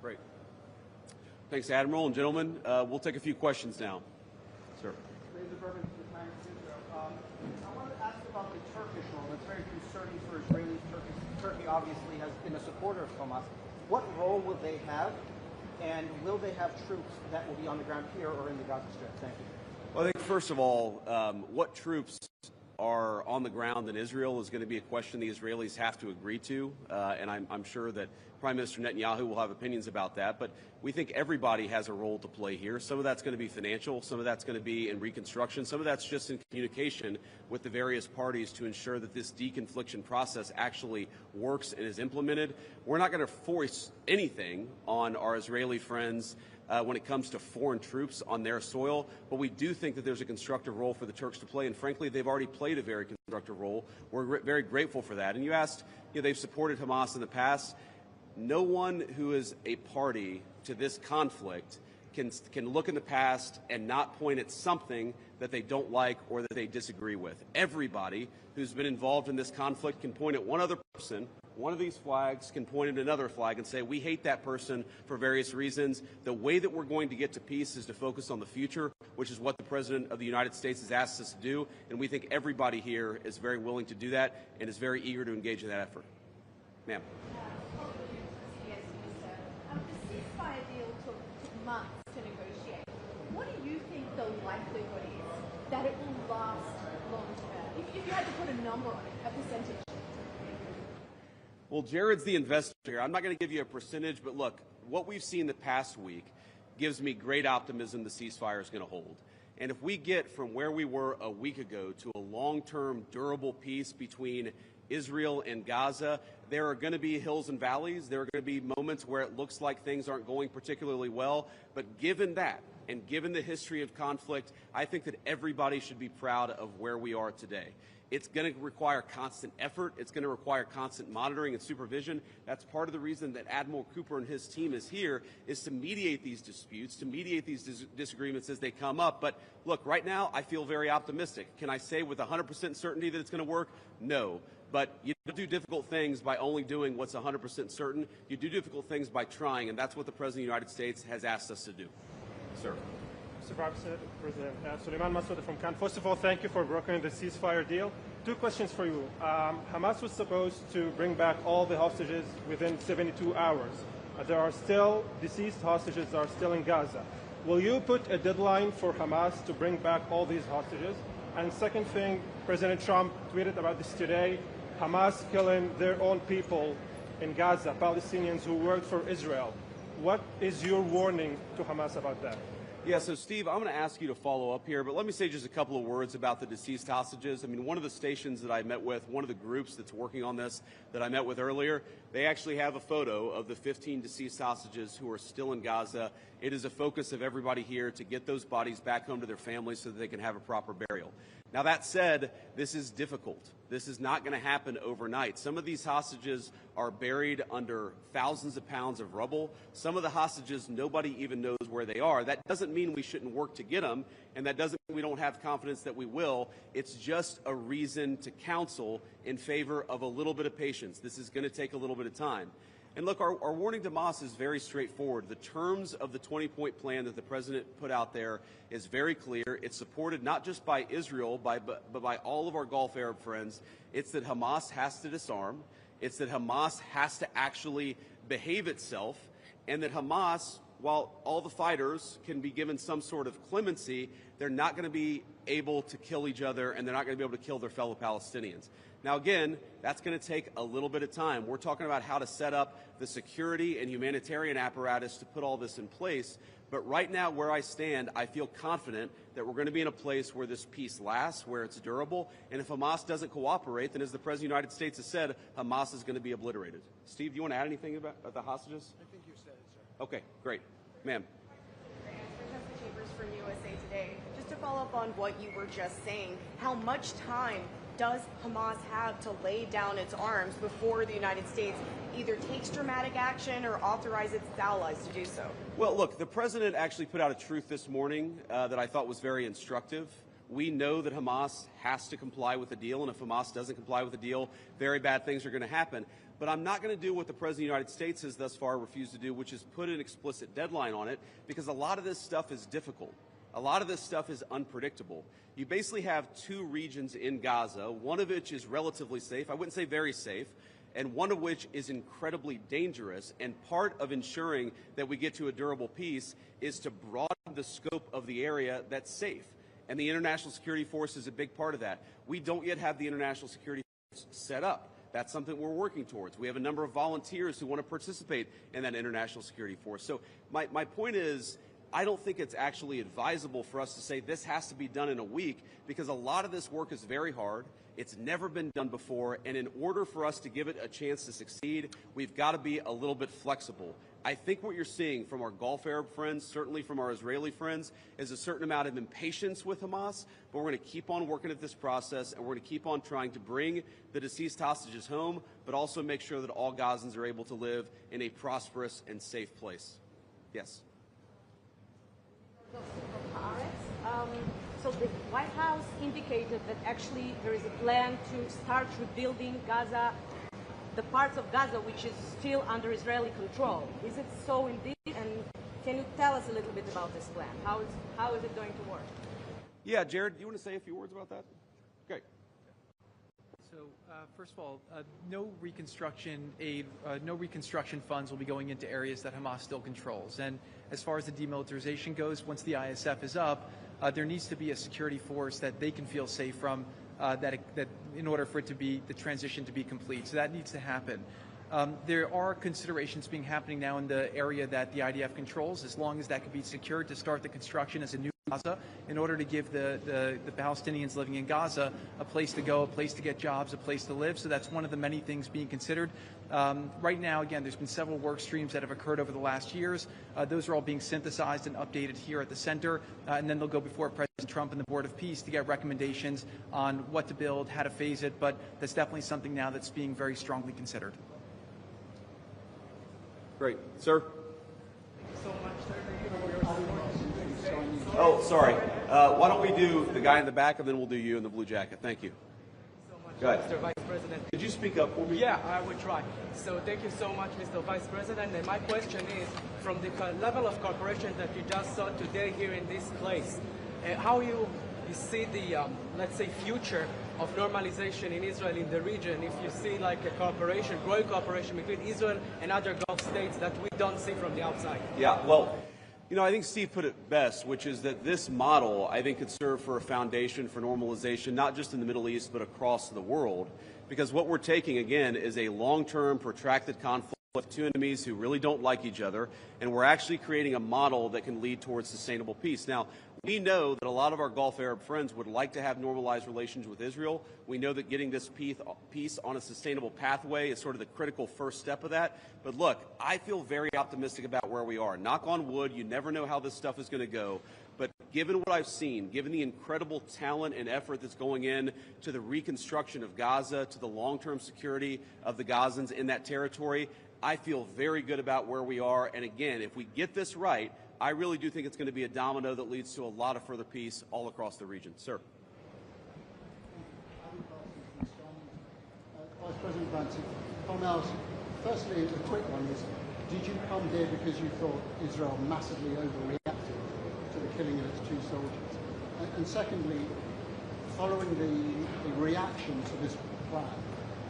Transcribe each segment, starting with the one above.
Great. Thanks, Admiral. And gentlemen, we'll take a few questions now. Sir. I wanted to ask about the Turkish role. It's very concerning for Israelis. Turkey obviously has been a supporter of Hamas. What role will they have, and will they have troops that will be on the ground here or in the Gaza Strip? Thank you. Well, I think, first of all, what troops are on the ground in Israel is going to be a question the Israelis have to agree to, and I'm sure that Prime Minister Netanyahu will have opinions about that, but we think everybody has a role to play here. Some of that's going to be financial, some of that's going to be in reconstruction, some of that's just in communication with the various parties to ensure that this deconfliction process actually works and is implemented. We're not going to force anything on our Israeli friends when it comes to foreign troops on their soil, but we do think that there's a constructive role for the Turks to play, and frankly, they've already played a very constructive role. We're very grateful for that. And you asked, they've supported Hamas in the past. No one who is a party to this conflict can look in the past and not point at something that they don't like or that they disagree with. Everybody who's been involved in this conflict can point at one other person. One of these flags can point at another flag and say, we hate that person for various reasons. The way that we're going to get to peace is to focus on the future, which is what the President of the United States has asked us to do. And we think everybody here is very willing to do that and is very eager to engage in that effort. Ma'am. The ceasefire deal took months to negotiate. What do you think the likelihood is that it will last long term? If you had to put a number on it, a percentage. Well, Jared's the investor here. I'm not going to give you a percentage, but look, what we've seen the past week gives me great optimism the ceasefire is going to hold. And if we get from where we were a week ago to a long-term, durable peace between Israel and Gaza, there are going to be hills and valleys. There are going to be moments where it looks like things aren't going particularly well. But given that, and given the history of conflict, I think that everybody should be proud of where we are today. It's going to require constant effort. It's going to require constant monitoring and supervision. That's part of the reason that Admiral Cooper and his team is here, is to mediate these disputes, to mediate these disagreements as they come up. But look, right now, I feel very optimistic. Can I say with 100% certainty that it's going to work? No. But you don't do difficult things by only doing what's 100% certain. You do difficult things by trying, and that's what the President of the United States has asked us to do. Sir. Mr. President, Suleiman Masoud from Cannes. First of all, thank you for brokering the ceasefire deal. Two questions for you. Hamas was supposed to bring back all the hostages within 72 hours. There are still deceased hostages that are still in Gaza. Will you put a deadline for Hamas to bring back all these hostages? And second thing, President Trump tweeted about this today, Hamas killing their own people in Gaza, Palestinians who worked for Israel. What is your warning to Hamas about that? Yeah, so Steve, I'm going to ask you to follow up here, but let me say just a couple of words about the deceased hostages. I mean, one of the stations that I met with, one of the groups that's working on this that I met with earlier, they actually have a photo of the 15 deceased hostages who are still in Gaza. It is a focus of everybody here to get those bodies back home to their families so that they can have a proper burial. Now, that said, this is difficult. This is not going to happen overnight. Some of these hostages are buried under thousands of pounds of rubble. Some of the hostages, nobody even knows where they are. That doesn't mean we shouldn't work to get them, and that doesn't mean we don't have confidence that we will. It's just a reason to counsel in favor of a little bit of patience. This is going to take a little bit of time. And look, our warning to Hamas is very straightforward. The terms of the 20-point plan that the President put out there is very clear. It's supported not just by Israel, but by all of our Gulf Arab friends. It's that Hamas has to disarm. It's that Hamas has to actually behave itself. And that Hamas, while all the fighters can be given some sort of clemency, they're not going to be able to kill each other, and they're not going to be able to kill their fellow Palestinians. Now, again, that's going to take a little bit of time. We're talking about how to set up the security and humanitarian apparatus to put all this in place. But right now, where I stand, I feel confident that we're going to be in a place where this peace lasts, where it's durable. And if Hamas doesn't cooperate, then as the President of the United States has said, Hamas is going to be obliterated. Steve, do you want to add anything about the hostages? I think you said it, sir. Okay, great. Ma'am. For USA Today. Just to follow up on what you were just saying, how much time does Hamas have to lay down its arms before the United States either takes dramatic action or authorizes its allies to do so? Well, look, the President actually put out a truth this morning that I thought was very instructive. We know that Hamas has to comply with the deal, and if Hamas doesn't comply with the deal, very bad things are going to happen. But I'm not going to do what the President of the United States has thus far refused to do, which is put an explicit deadline on it, because a lot of this stuff is difficult. A lot of this stuff is unpredictable. You basically have two regions in Gaza, one of which is relatively safe, I wouldn't say very safe, and one of which is incredibly dangerous. And part of ensuring that we get to a durable peace is to broaden the scope of the area that's safe. And the International Security Force is a big part of that. We don't yet have the International Security Force set up. That's something we're working towards. We have a number of volunteers who want to participate in that International Security Force. So my point is, I don't think it's actually advisable for us to say this has to be done in a week, because a lot of this work is very hard. It's never been done before, and in order for us to give it a chance to succeed, we've got to be a little bit flexible. I think what you're seeing from our Gulf Arab friends, certainly from our Israeli friends, is a certain amount of impatience with Hamas, but we're going to keep on working at this process, and we're going to keep on trying to bring the deceased hostages home, but also make sure that all Gazans are able to live in a prosperous and safe place. Yes? So the White House indicated that actually there is a plan to start rebuilding Gaza, the parts of Gaza which is still under Israeli control. Is it so indeed? And can you tell us a little bit about this plan? How is it going to work? Yeah, Jared, do you want to say a few words about that? Okay. So, first of all, no reconstruction aid, no reconstruction funds will be going into areas that Hamas still controls. And as far as the demilitarization goes, once the ISF is up, there needs to be a security force that they can feel safe from, that in order for it to be the transition to be complete. So that needs to happen. There are considerations happening now in the area that the IDF controls, as long as that can be secured to start the construction as a new Gaza, in order to give the Palestinians living in Gaza a place to go, a place to get jobs, a place to live. So that's one of the many things being considered. Right now, again, there's been several work streams that have occurred over the last years. Those are all being synthesized and updated here at the center, and then they'll go before President Trump and the Board of Peace to get recommendations on what to build, how to phase it, but that's definitely something now that's being very strongly considered. Great. Sir? Thank you so much, sir. Thank you for your support. Oh, sorry. Why don't we do the guy in the back, and then we'll do you in the blue jacket. Thank you. So much, Go ahead. Mr. Vice President. Could you speak up for me? Yeah, I will try. So thank you so much, Mr. Vice President. And my question is, from the level of cooperation that you just saw today here in this place, how you see the, let's say, future of normalization in Israel in the region, if you see like a cooperation, growing cooperation between Israel and other Gulf states that we don't see from the outside? Yeah, well, you know, I think Steve put it best, which is that this model, I think, could serve for a foundation for normalization, not just in the Middle East, but across the world. Because what we're taking, again, is a long-term, protracted conflict with two enemies who really don't like each other, and we're actually creating a model that can lead towards sustainable peace. Now, we know that a lot of our Gulf Arab friends would like to have normalized relations with Israel. We know that getting this peace on a sustainable pathway is sort of the critical first step of that. But look, I feel very optimistic about where we are. Knock on wood, you never know how this stuff is going to go. But given what I've seen, given the incredible talent and effort that's going in to the reconstruction of Gaza, to the long-term security of the Gazans in that territory, I feel very good about where we are. And again, if we get this right, I really do think it's going to be a domino that leads to a lot of further peace all across the region. Sir. Vice President Vance, firstly, a quick one is, did you come here because you thought Israel massively overreacted to the killing of its two soldiers? And secondly, following the reaction to this plan,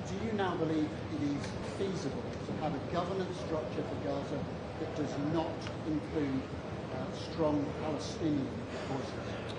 do you now believe it is feasible to have a governance structure for Gaza that does not include strong Palestinian voices?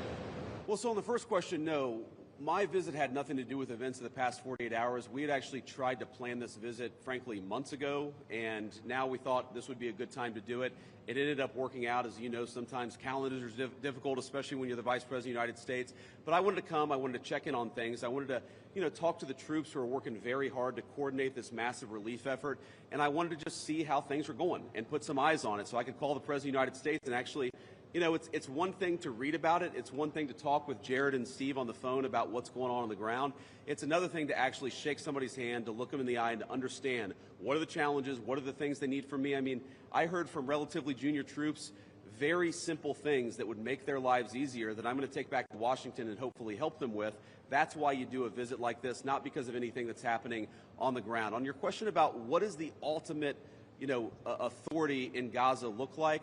Well, so on the first question, no. My visit had nothing to do with events of the past 48 hours. We had actually tried to plan this visit, frankly, months ago, and now we thought this would be a good time to do it. It ended up working out. As you know, sometimes calendars are difficult, especially when you're the Vice President of the United States. But I wanted to come. I wanted to check in on things. I wanted to, talk to the troops who are working very hard to coordinate this massive relief effort. And I wanted to just see how things were going and put some eyes on it so I could call the President of the United States and actually, it's one thing to read about it. It's one thing to talk with Jared and Steve on the phone about what's going on the ground. It's another thing to actually shake somebody's hand, to look them in the eye and to understand what are the challenges, what are the things they need from me. I mean, I heard from relatively junior troops very simple things that would make their lives easier that I'm going to take back to Washington and hopefully help them with. That's why you do a visit like this, not because of anything that's happening on the ground. On your question about what is the ultimate, authority in Gaza look like,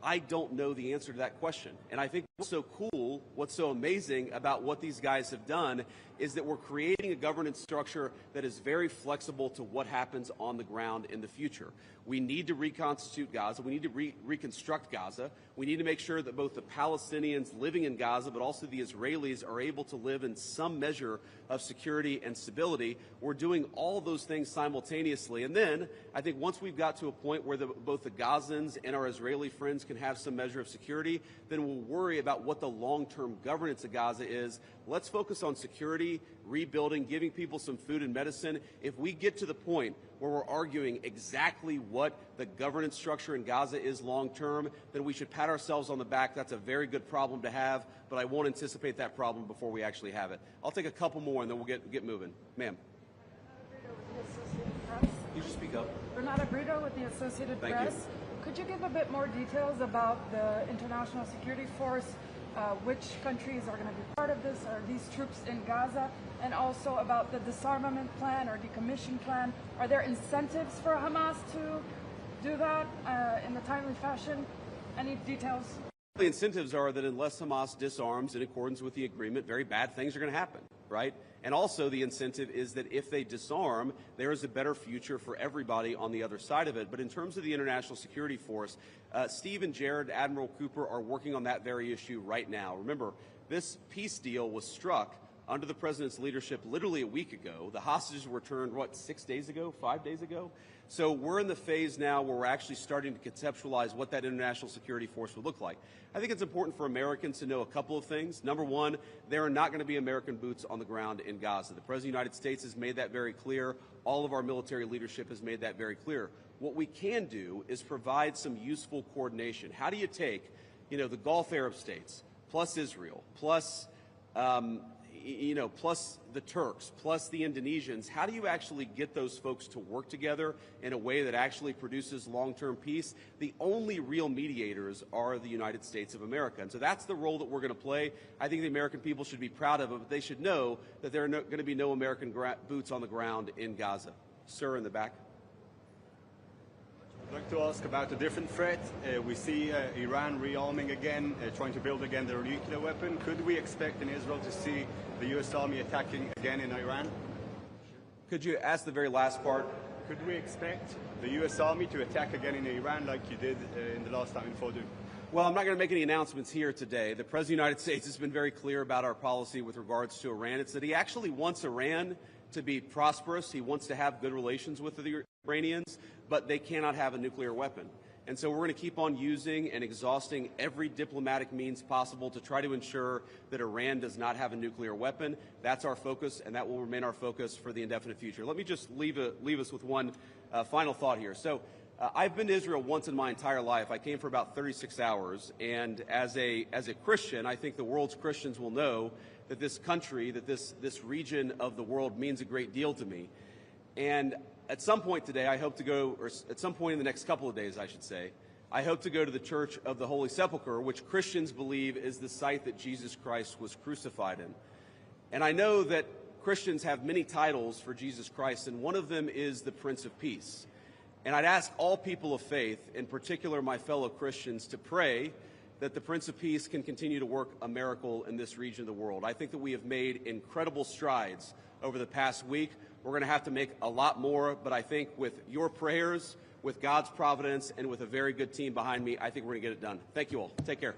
I don't know the answer to that question. And I think what's so cool, what's so amazing about what these guys have done is that we're creating a governance structure that is very flexible to what happens on the ground in the future. We need to reconstitute Gaza. We need to reconstruct Gaza. We need to make sure that both the Palestinians living in Gaza, but also the Israelis are able to live in some measure of security and stability. We're doing all those things simultaneously. And then I think once we've got to a point where both the Gazans and our Israeli friends can have some measure of security, then we'll worry about what the long-term governance of Gaza is. Let's focus on security, rebuilding, giving people some food and medicine. If we get to the point where we're arguing exactly what the governance structure in Gaza is long-term, then we should pat ourselves on the back. That's a very good problem to have, but I won't anticipate that problem before we actually have it. I'll take a couple more and then we'll get moving. Ma'am. You should speak up. Renata Brito with the Associated Press. Thank you. Could you give a bit more details about the International Security Force? Which countries are going to be part of this? Are these troops in Gaza? And also about the disarmament plan or decommission plan. Are there incentives for Hamas to do that in a timely fashion? Any details? The incentives are that unless Hamas disarms in accordance with the agreement, very bad things are going to happen, right? And also the incentive is that if they disarm, there is a better future for everybody on the other side of it. But in terms of the International Security Force, Steve and Jared, Admiral Cooper, are working on that very issue right now. Remember, this peace deal was struck under the president's leadership literally a week ago. The hostages were returned, 6 days ago, 5 days ago? So we're in the phase now where we're actually starting to conceptualize what that international security force would look like. I think it's important for Americans to know a couple of things. Number one, there are not going to be American boots on the ground in Gaza. The President of the United States has made that very clear. All of our military leadership has made that very clear. What we can do is provide some useful coordination. How do you take, the Gulf Arab states, plus Israel, plus plus the Turks, plus the Indonesians, how do you actually get those folks to work together in a way that actually produces long-term peace? The only real mediators are the United States of America. And so that's the role that we're going to play. I think the American people should be proud of it, but they should know that there are going to be no American boots on the ground in Gaza. Sir, in the back. I'd like to ask about a different threat. We see Iran rearming again, trying to build again their nuclear weapon. Could we expect in Israel to see the U.S. Army attacking again in Iran? Could you ask the very last part? Could we expect the U.S. Army to attack again in Iran like you did in the last time in Fordow? Well, I'm not going to make any announcements here today. The President of the United States has been very clear about our policy with regards to Iran. It's that he actually wants Iran to be prosperous. He wants to have good relations with the Iranians, but they cannot have a nuclear weapon. And so we're going to keep on using and exhausting every diplomatic means possible to try to ensure that Iran does not have a nuclear weapon. That's our focus, and that will remain our focus for the indefinite future. Let me just leave us with one final thought here. So I've been to Israel once in my entire life. I came for about 36 hours, and as a Christian, I think the world's Christians will know that this country, that this region of the world means a great deal to me. And at some point today, I hope to go, or at some point in the next couple of days, I should say, I hope to go to the Church of the Holy Sepulchre, which Christians believe is the site that Jesus Christ was crucified in. And I know that Christians have many titles for Jesus Christ, and one of them is the Prince of Peace. And I'd ask all people of faith, in particular my fellow Christians, to pray that the Prince of Peace can continue to work a miracle in this region of the world. I think that we have made incredible strides over the past week. We're going to have to make a lot more, but I think with your prayers, with God's providence, and with a very good team behind me, I think we're going to get it done. Thank you all. Take care.